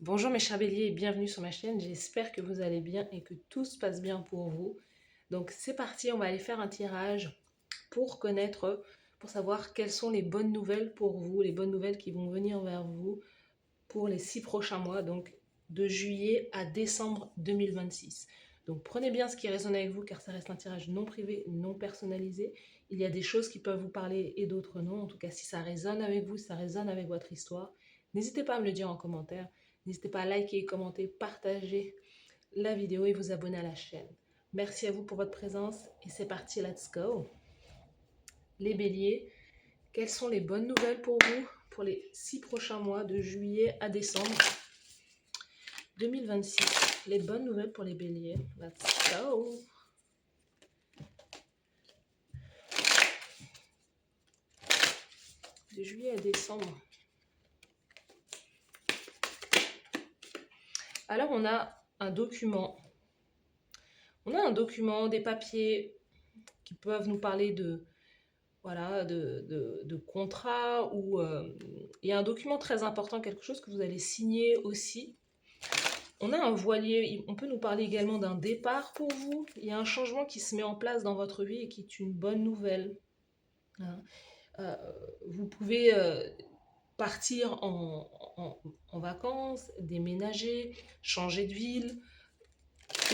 Bonjour mes chers béliers et bienvenue sur ma chaîne, j'espère que vous allez bien et que tout se passe bien pour vous. Donc c'est parti, on va aller faire un tirage pour connaître, pour savoir quelles sont les bonnes nouvelles pour vous, les bonnes nouvelles qui vont venir vers vous pour les 6 prochains mois, donc de juillet à décembre 2026. Donc prenez bien ce qui résonne avec vous car ça reste un tirage non privé, non personnalisé. Il y a des choses qui peuvent vous parler et d'autres non. En tout cas, si ça résonne avec vous, si ça résonne avec votre histoire, n'hésitez pas à me le dire en commentaire. N'hésitez pas à liker, commenter, partager la vidéo et vous abonner à la chaîne. Merci à vous pour votre présence et c'est parti, let's go. Les béliers, quelles sont les bonnes nouvelles pour vous pour les 6 prochains mois de juillet à décembre 2026? Les bonnes nouvelles pour les béliers. Let's go. De juillet à décembre. Alors on a un document. On a un document, des papiers qui peuvent nous parler de voilà, de contrat ou il y a un document très important, quelque chose que vous allez signer aussi. On a un voilier, on peut nous parler également d'un départ pour vous. Il y a un changement qui se met en place dans votre vie et qui est une bonne nouvelle. Hein. Euh, vous pouvez partir en vacances, déménager, changer de ville,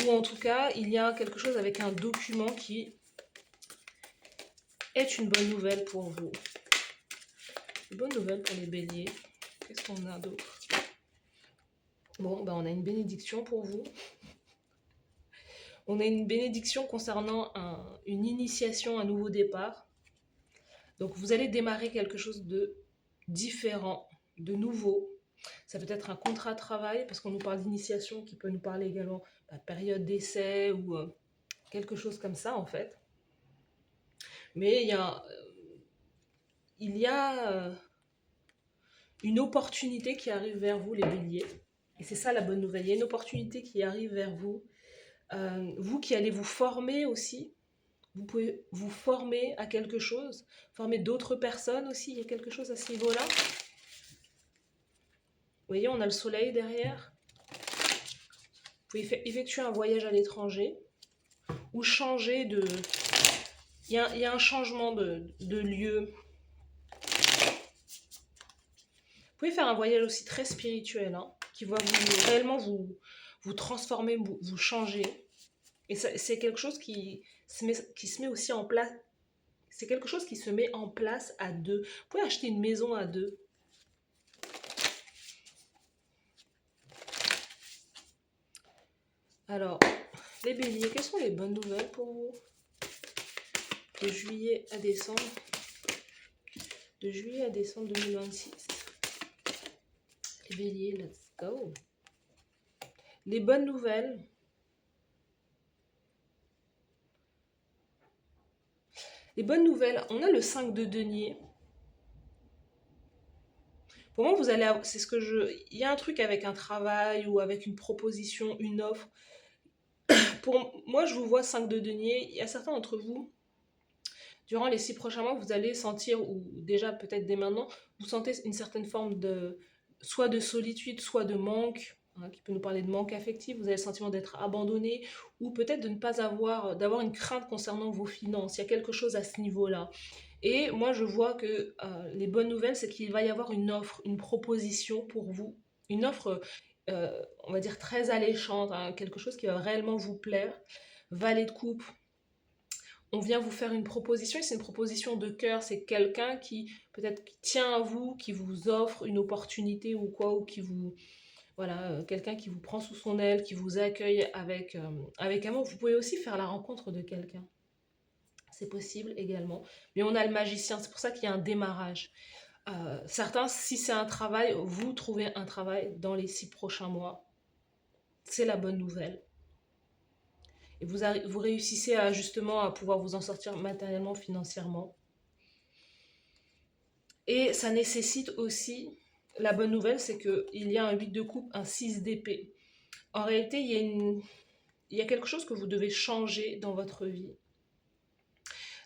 ou en tout cas, il y a quelque chose avec un document qui est une bonne nouvelle pour vous. Une bonne nouvelle pour les béliers. Qu'est-ce qu'on a d'autre? Bon, ben on a une bénédiction pour vous. On a une bénédiction concernant une initiation, un nouveau départ. Donc vous allez démarrer quelque chose de différent, de nouveau. Ça peut être un contrat de travail, parce qu'on nous parle d'initiation, qui peut nous parler également de période d'essai ou quelque chose comme ça en fait. Mais il y a une opportunité qui arrive vers vous, les béliers. Et c'est ça la bonne nouvelle. Il y a une opportunité qui arrive vers vous. Vous qui allez vous former aussi. Vous pouvez vous former à quelque chose, former d'autres personnes aussi. Il y a quelque chose à ce niveau-là. Vous voyez, on a le soleil derrière. Vous pouvez effectuer un voyage à l'étranger ou changer de... Il y a un changement de lieu. Vous pouvez faire un voyage aussi très spirituel, hein, qui va réellement vous transformer, vous changer. Et c'est quelque chose qui se met aussi en place. C'est quelque chose qui se met en place à deux. Vous pouvez acheter une maison à deux. Alors, les béliers, quelles sont les bonnes nouvelles pour vous de juillet à décembre? De juillet à décembre 2026. Les béliers, let's go. Les bonnes nouvelles. Les bonnes nouvelles, on a le 5 de denier. Pour moi, vous allez, c'est ce que il y a un truc avec un travail ou avec une proposition, une offre. Pour moi, je vous vois 5 de denier. Il y a certains d'entre vous, durant les 6 prochains mois, vous allez sentir, ou déjà peut-être dès maintenant, vous sentez une certaine forme soit de solitude, soit de manque, hein, qui peut nous parler de manque affectif. Vous avez le sentiment d'être abandonné, ou peut-être de ne pas d'avoir une crainte concernant vos finances. Il y a quelque chose à ce niveau-là. Et moi, je vois que les bonnes nouvelles, c'est qu'il va y avoir une offre, une proposition pour vous. Une offre, on va dire, très alléchante, hein, quelque chose qui va réellement vous plaire. Valet de coupe, on vient vous faire une proposition, et c'est une proposition de cœur. C'est quelqu'un qui, peut-être, qui tient à vous, qui vous offre une opportunité ou quoi, ou qui vous... Voilà, quelqu'un qui vous prend sous son aile, qui vous accueille avec amour. Vous pouvez aussi faire la rencontre de quelqu'un. C'est possible également. Mais on a le magicien, c'est pour ça qu'il y a un démarrage. Certains, si c'est un travail, vous trouvez un travail dans les 6 prochains mois. C'est la bonne nouvelle. Et vous réussissez justement à pouvoir vous en sortir matériellement, financièrement. Et ça nécessite aussi, la bonne nouvelle, c'est qu'il y a un 8 de coupe, un 6 d'épée. En réalité, il y a quelque chose que vous devez changer dans votre vie.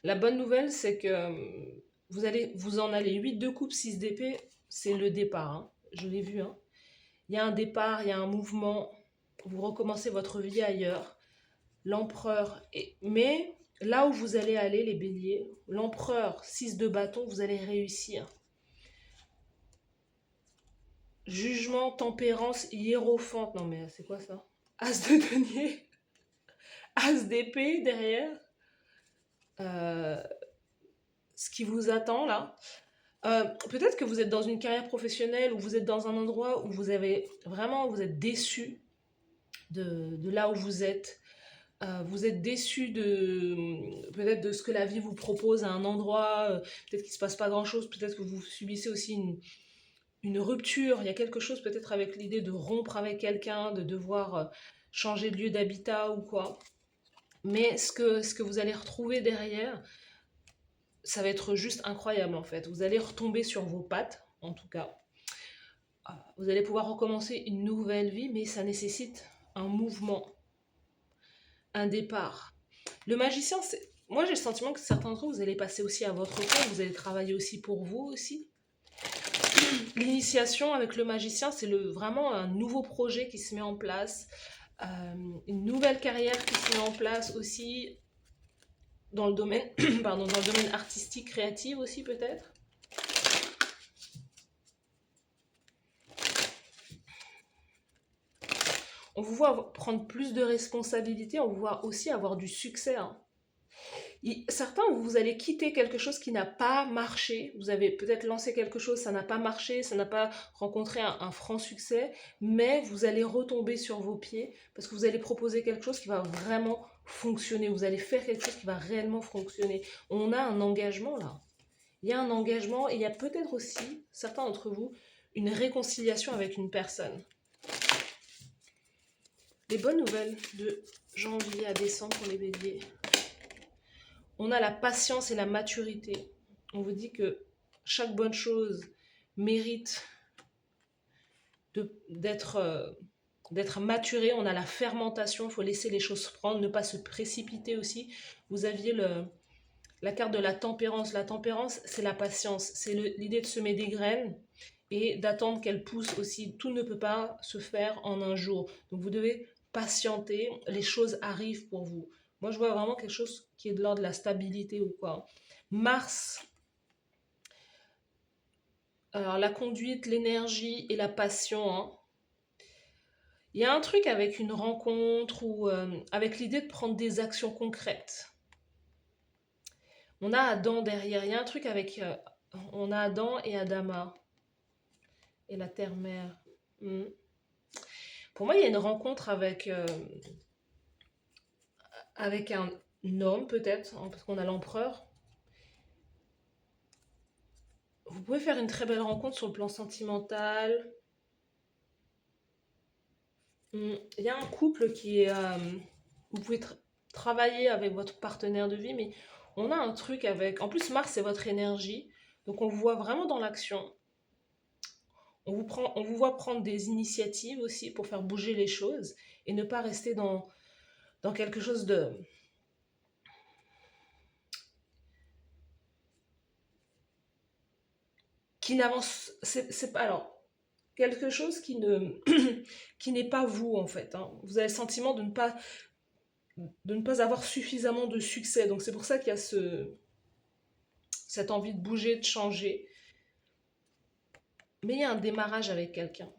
La bonne nouvelle, c'est que vous en allez 8 de coupe, 6 d'épée, c'est le départ. Hein. Je l'ai vu. Hein. Il y a un départ, il y a un mouvement. Vous recommencez votre vie ailleurs. L'empereur. Mais là où vous allez aller, les béliers, l'empereur, 6 de bâton, vous allez réussir. Jugement, tempérance, hiérophante. Non mais c'est quoi ça? As de denier. As d'épée derrière. Ce qui vous attend là. Peut-être que vous êtes dans une carrière professionnelle ou vous êtes dans un endroit où vous êtes déçu de là où vous êtes. Vous êtes déçu peut-être de ce que la vie vous propose à un endroit. Peut-être qu'il ne se passe pas grand-chose. Peut-être que vous subissez aussi une rupture. Il y a quelque chose peut-être avec l'idée de rompre avec quelqu'un, de devoir changer de lieu d'habitat ou quoi. Mais ce que vous allez retrouver derrière, ça va être juste incroyable en fait. Vous allez retomber sur vos pattes, en tout cas. Vous allez pouvoir recommencer une nouvelle vie, mais ça nécessite un mouvement, un départ. Le magicien, moi j'ai le sentiment que certains d'entre vous, vous allez passer aussi à votre compte, vous allez travailler aussi pour vous aussi. L'initiation avec le magicien, c'est vraiment un nouveau projet qui se met en place, une nouvelle carrière qui se met en place aussi dans le domaine, pardon, dans le domaine artistique, créatif aussi peut-être. On vous voit prendre plus de responsabilités, on vous voit aussi avoir du succès. Hein. Certains, vous allez quitter quelque chose qui n'a pas marché. Vous avez peut-être lancé quelque chose, ça n'a pas marché, ça n'a pas rencontré un franc succès, mais vous allez retomber sur vos pieds parce que vous allez proposer quelque chose qui va vraiment fonctionner. Vous allez faire quelque chose qui va réellement fonctionner. On a un engagement là. Il y a un engagement et il y a peut-être aussi, certains d'entre vous, une réconciliation avec une personne. Les bonnes nouvelles de janvier à décembre pour les béliers. On a la patience et la maturité. On vous dit que chaque bonne chose mérite d'être maturée. On a la fermentation, il faut laisser les choses prendre, ne pas se précipiter aussi. Vous aviez la carte de la tempérance. La tempérance, c'est la patience. C'est l'idée de semer des graines et d'attendre qu'elles poussent aussi. Tout ne peut pas se faire en un jour. Donc vous devez patienter, les choses arrivent pour vous. Moi, je vois vraiment quelque chose qui est de l'ordre de la stabilité ou quoi. Mars, alors la conduite, l'énergie et la passion. Hein. Il y a un truc avec une rencontre ou avec l'idée de prendre des actions concrètes. On a Adam derrière. Il y a un truc avec... on a Adam et Adama. Et la terre-mère. Pour moi, il y a une rencontre avec un homme, peut-être, hein, parce qu'on a l'empereur. Vous pouvez faire une très belle rencontre sur le plan sentimental. Il y a un couple qui est... vous pouvez travailler avec votre partenaire de vie, mais on a un truc avec... En plus, Mars, c'est votre énergie. Donc, on vous voit vraiment dans l'action. On vous voit prendre des initiatives aussi pour faire bouger les choses et ne pas rester dans quelque chose de... qui n'avance... C'est pas... Alors, quelque chose qui n'est pas vous, en fait. Hein. Vous avez le sentiment de ne pas avoir suffisamment de succès. Donc, c'est pour ça qu'il y a cette envie de bouger, de changer. Mais il y a un démarrage avec quelqu'un.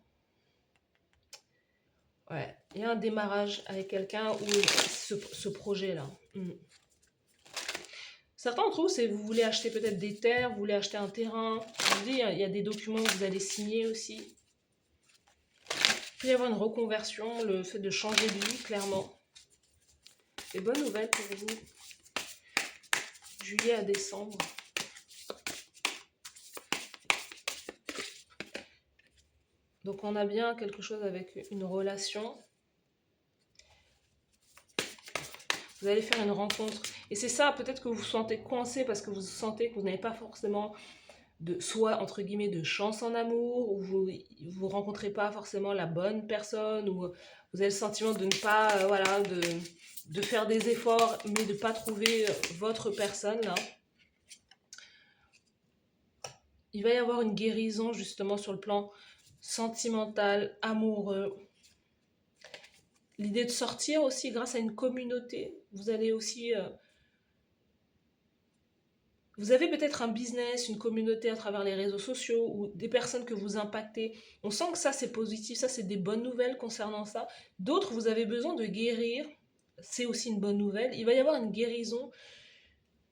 Ouais, il y a un démarrage avec quelqu'un où ce projet-là. Certains d'entre vous, c'est vous voulez acheter peut-être des terres, vous voulez acheter un terrain. Je vous dis, il y a des documents que vous allez signer aussi. Il peut y avoir une reconversion, le fait de changer de vie, clairement. Et bonne nouvelle pour vous. Juillet à décembre. Donc on a bien quelque chose avec une relation. Vous allez faire une rencontre. Et c'est ça, peut-être que vous vous sentez coincé parce que vous sentez que vous n'avez pas forcément soit entre guillemets de chance en amour, ou vous rencontrez pas forcément la bonne personne, ou vous avez le sentiment de ne pas, voilà, de faire des efforts, mais de ne pas trouver votre personne là. Il va y avoir une guérison justement sur le plan sentimental, amoureux. L'idée de sortir aussi grâce à une communauté. Vous allez aussi... vous avez peut-être un business, une communauté à travers les réseaux sociaux ou des personnes que vous impactez. On sent que ça, c'est positif, ça, c'est des bonnes nouvelles concernant ça. D'autres, vous avez besoin de guérir. C'est aussi une bonne nouvelle. Il va y avoir une guérison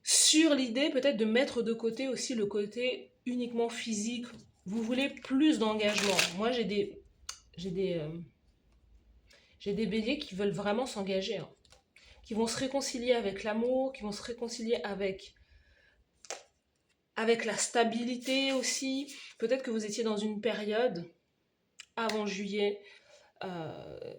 sur l'idée peut-être de mettre de côté aussi le côté uniquement physique. Vous voulez plus d'engagement. Moi, j'ai des, euh, j'ai des béliers qui veulent vraiment s'engager, hein, qui vont se réconcilier avec l'amour, qui vont se réconcilier avec la stabilité aussi. Peut-être que vous étiez dans une période avant juillet euh,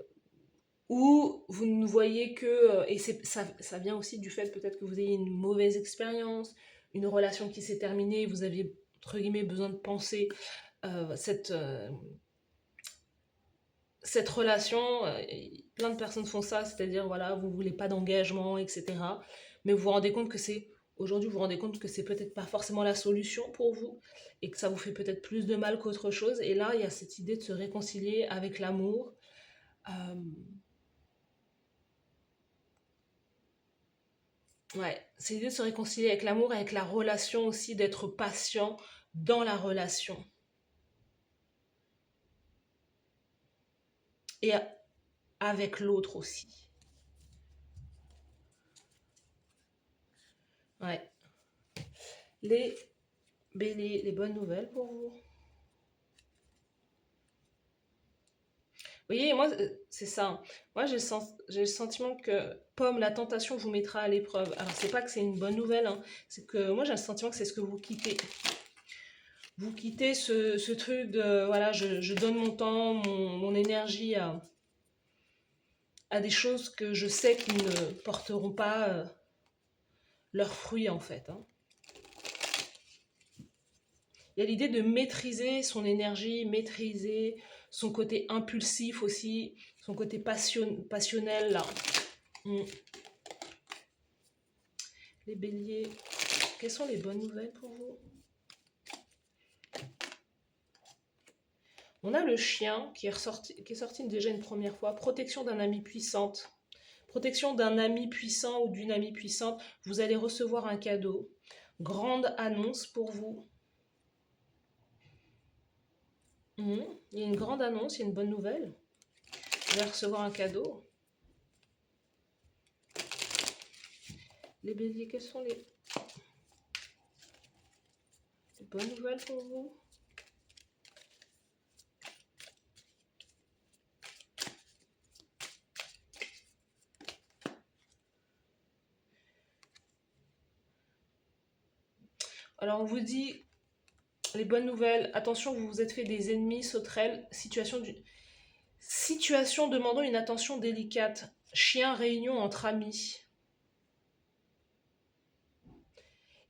où vous ne voyez que, et ça vient aussi du fait peut-être que vous ayez une mauvaise expérience, une relation qui s'est terminée, vous aviez entre guillemets besoin de penser cette relation, plein de personnes font ça, c'est-à-dire voilà, vous ne voulez pas d'engagement, etc. Mais vous vous rendez compte que aujourd'hui vous vous rendez compte que c'est peut-être pas forcément la solution pour vous et que ça vous fait peut-être plus de mal qu'autre chose. Et là, il y a cette idée de se réconcilier avec l'amour. Euh, ouais, c'est l'idée de se réconcilier avec l'amour, avec la relation aussi, d'être patient dans la relation. Et avec l'autre aussi. Ouais. Les béliers, les bonnes nouvelles pour vous. Vous voyez, moi, c'est ça, hein. Moi, j'ai le sentiment que, pomme, la tentation vous mettra à l'épreuve. Alors, c'est pas que c'est une bonne nouvelle, hein, c'est que moi, j'ai le sentiment que c'est ce que vous quittez. Vous quittez ce truc de, voilà, je donne mon temps, mon énergie à des choses que je sais qui ne porteront pas leurs fruits, en fait, hein. Il y a l'idée de maîtriser son énergie, maîtriser son côté impulsif aussi, son côté passionnel, là. Mm. Les béliers, quelles sont les bonnes nouvelles pour vous? On a le chien qui est sorti déjà une première fois. Protection d'un ami puissante. Protection d'un ami puissant ou d'une amie puissante. Vous allez recevoir un cadeau. Grande annonce pour vous. Il y a une grande annonce, il y a une bonne nouvelle. Vous allez recevoir un cadeau. Les béliers, quelles sont les bonnes nouvelles pour vous? Alors on vous dit les bonnes nouvelles. Attention, vous vous êtes fait des ennemis, sauterelles. Situation demandant une attention délicate. Chien, réunion entre amis.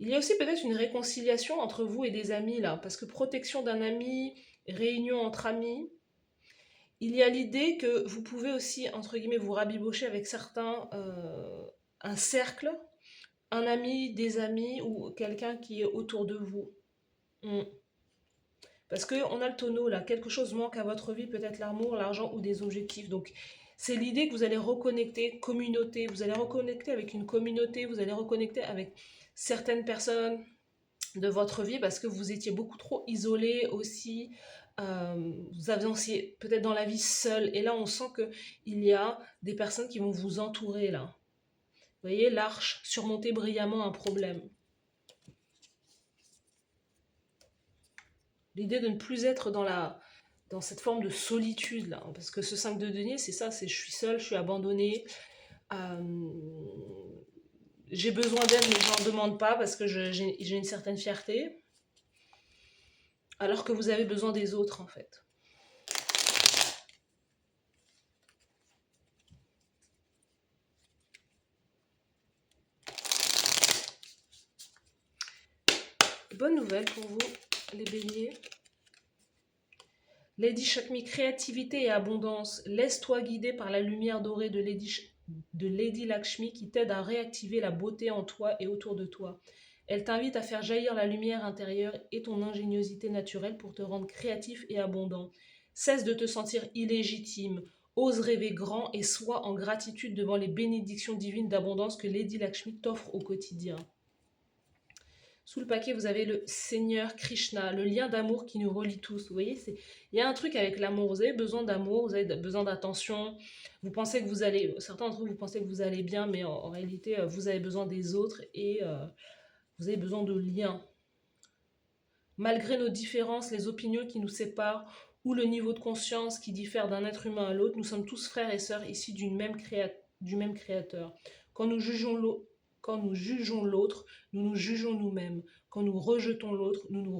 Il y a aussi peut-être une réconciliation entre vous et des amis là, parce que protection d'un ami, réunion entre amis. Il y a l'idée que vous pouvez aussi, entre guillemets, vous rabibocher avec certains, un cercle, un ami, des amis ou quelqu'un qui est autour de vous. Mm. Parce qu'on a le tonneau là, quelque chose manque à votre vie, peut-être l'amour, l'argent ou des objectifs. Donc c'est l'idée que vous allez reconnecter, communauté, vous allez reconnecter avec une communauté, vous allez reconnecter avec certaines personnes de votre vie parce que vous étiez beaucoup trop isolé aussi. Vous avanciez peut-être dans la vie seul. Et là, on sent qu'il y a des personnes qui vont vous entourer là. Vous voyez, l'arche, surmonter brillamment un problème. L'idée de ne plus être dans cette forme de solitude là, parce que ce 5 de denier, c'est ça, c'est je suis seule, je suis abandonnée, j'ai besoin d'aide mais je n'en demande pas parce que j'ai une certaine fierté, alors que vous avez besoin des autres en fait. Bonne nouvelle pour vous, les béliers. Lady Shakmi, créativité et abondance. Laisse-toi guider par la lumière dorée de Lady Lakshmi qui t'aide à réactiver la beauté en toi et autour de toi. Elle t'invite à faire jaillir la lumière intérieure et ton ingéniosité naturelle pour te rendre créatif et abondant. Cesse de te sentir illégitime. Ose rêver grand et sois en gratitude devant les bénédictions divines d'abondance que Lady Lakshmi t'offre au quotidien. Sous le paquet, vous avez le Seigneur Krishna, le lien d'amour qui nous relie tous. Vous voyez, il y a un truc avec l'amour. Vous avez besoin d'amour, vous avez besoin d'attention. Vous pensez que vous allez, certains d'entre vous, vous pensez que vous allez bien, mais en réalité, vous avez besoin des autres et vous avez besoin de liens. Malgré nos différences, les opinions qui nous séparent ou le niveau de conscience qui diffère d'un être humain à l'autre, nous sommes tous frères et sœurs issus du même créateur. Quand nous jugeons l'autre, nous nous jugeons nous-mêmes. Quand nous rejetons l'autre, nous nous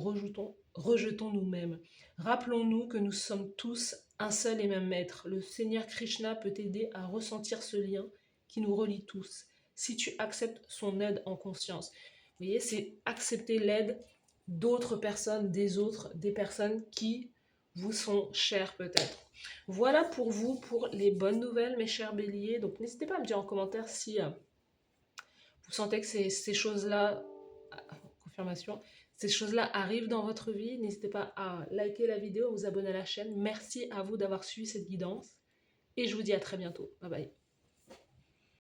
rejetons nous-mêmes. Rappelons-nous que nous sommes tous un seul et même être. Le Seigneur Krishna peut t'aider à ressentir ce lien qui nous relie tous, si tu acceptes son aide en conscience. Vous voyez, c'est accepter l'aide d'autres personnes, des autres, des personnes qui vous sont chères peut-être. Voilà pour vous, pour les bonnes nouvelles, mes chers béliers. Donc n'hésitez pas à me dire en commentaire si vous sentez que ces choses-là, confirmation, ces choses-là arrivent dans votre vie. N'hésitez pas à liker la vidéo, à vous abonner à la chaîne. Merci à vous d'avoir suivi cette guidance. Et je vous dis à très bientôt. Bye bye.